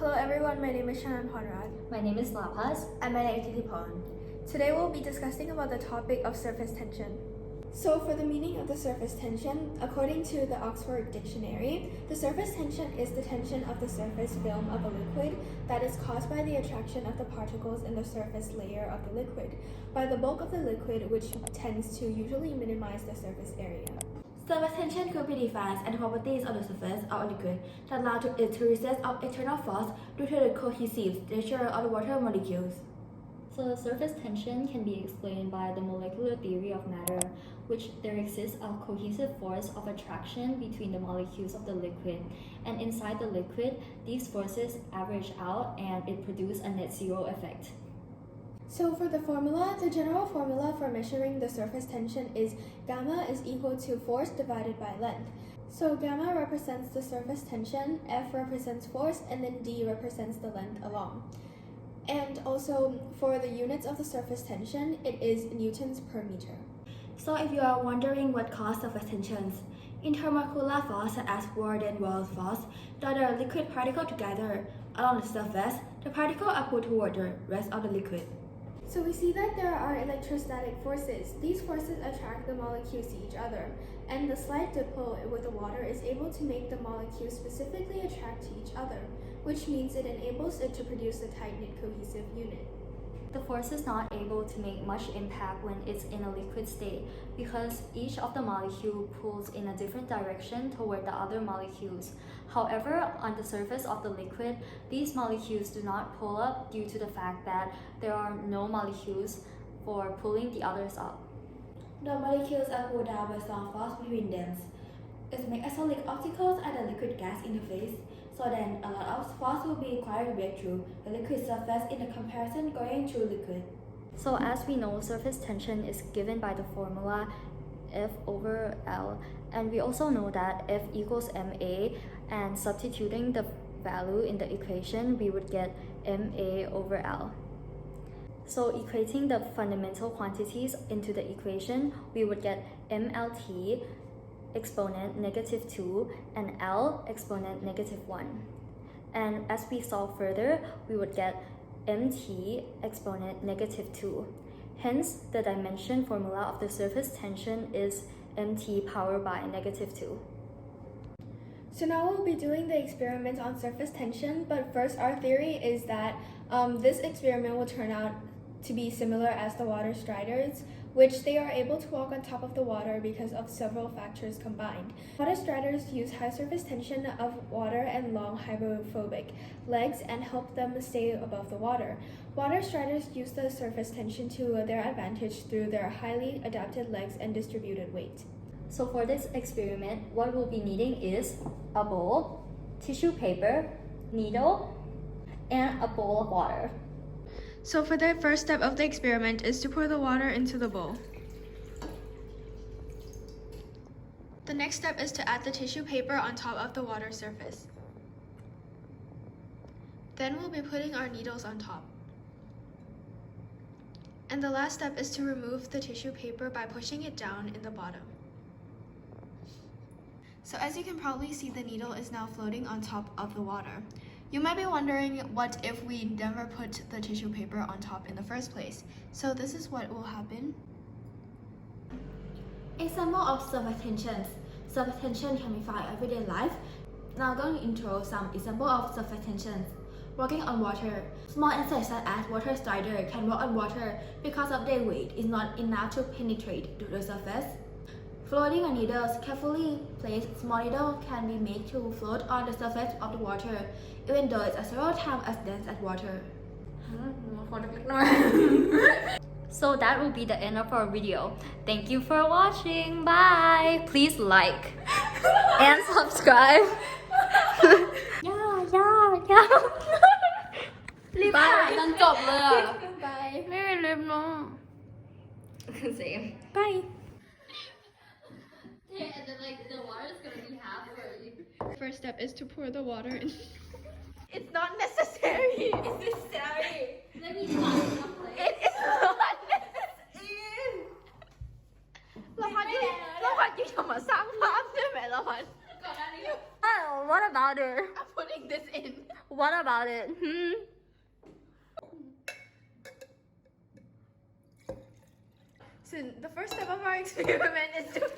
Hello everyone, my name is Chanunpornrat. My name is Lapas. And my name is Titipon. Today we'll be discussing about the topic of surface tension. So for the meaning of the surface tension, according to the Oxford Dictionary, the surface tension is the tension of the surface film of a liquid that is caused by the attraction of the particles in the surface layer of the liquid by the bulk of the liquid, which tends to usually minimize the surface area. Surface tension could be defined as the properties of the surface of a liquid that allow it to resist of external force due to the cohesive nature of the water molecules. So the surface tension can be explained by the molecular theory of matter, which there exists a cohesive force of attraction between the molecules of the liquid, and inside the liquid, these forces average out and it produces a net zero effect. So for the formula, the general formula for measuring the surface tension is gamma is equal to force divided by length. So gamma represents the surface tension, F represents force, and then D represents the length along. And also for the units of the surface tension, it is newtons per meter. So if you are wondering what causes surface tensions, intermolecular force such as van der Waals force draw the liquid particle together along the surface. The particles are pulled toward the rest of the liquid. So we see that there are electrostatic forces. These forces attract the molecules to each other, and the slight dipole with the water is able to make the molecules specifically attract to each other, which means it enables it to produce a tight-knit cohesive unit. The force is not able to make much impact when it's in a liquid state because each of the molecules pulls in a different direction toward the other molecules. However, on the surface of the liquid, these molecules do not pull up due to the fact that there are no molecules for pulling the others up. The molecules are pulled down by strong force between them. It makes a solid obstacles at the liquid gas interface, so then a lot of force will be required to break through the liquid surface in the comparison going through liquid. So as we know, surface tension is given by the formula F over L, and we also know that F equals ma, and substituting the value in the equation, we would get ma over L. So equating the fundamental quantities into the equation, we would get mLT exponent negative 2 and L exponent negative 1. And as we solve further, we would get mt exponent negative 2. Hence, the dimension formula of the surface tension is mt powered by negative 2. So now we'll be doing the experiment on surface tension, but first our theory is that this experiment will turn out to be similar as the water striders, which they are able to walk on top of the water because of several factors combined. Water striders use high surface tension of water and long hydrophobic legs and help them stay above the water. Water striders use the surface tension to their advantage through their highly adapted legs and distributed weight. So for this experiment, what we'll be needing is a bowl, tissue paper, needle, and a bowl of water. So for the first step of the experiment is to pour the water into the bowl. The next step is to add the tissue paper on top of the water surface. Then we'll be putting our needles on top. And the last step is to remove the tissue paper by pushing it down in the bottom. So as you can probably see, the needle is now floating on top of the water. You might be wondering, what if we never put the tissue paper on top in the first place? So this is what will happen. Example of surface tensions. Surface tension can be found in everyday life. Now I'm going to intro some example of surface tensions. Walking on water. Small insects such as water strider can walk on water because of their weight is not enough to penetrate to the surface. Floating on needles. Carefully placed small needle can be made to float on the surface of the water, even though it's several times as dense as water. So that will be the end of our video. Thank you for watching. Bye. Please like and subscribe. yeah. รีบถ่ายจนจบเลยอ่ะ Bye. ไม่เป็นไรเนาะ Same. Bye. And then the water is gonna be half for you. First step is to pour the water in. It's not necessary. It's necessary. Let me try it. It is not necessary. เราพัดอยู่ทำมาสร้างภาพใช่ไหมเราพัด What about it? I'm putting this in. What about it? it. So the first step of our experiment is to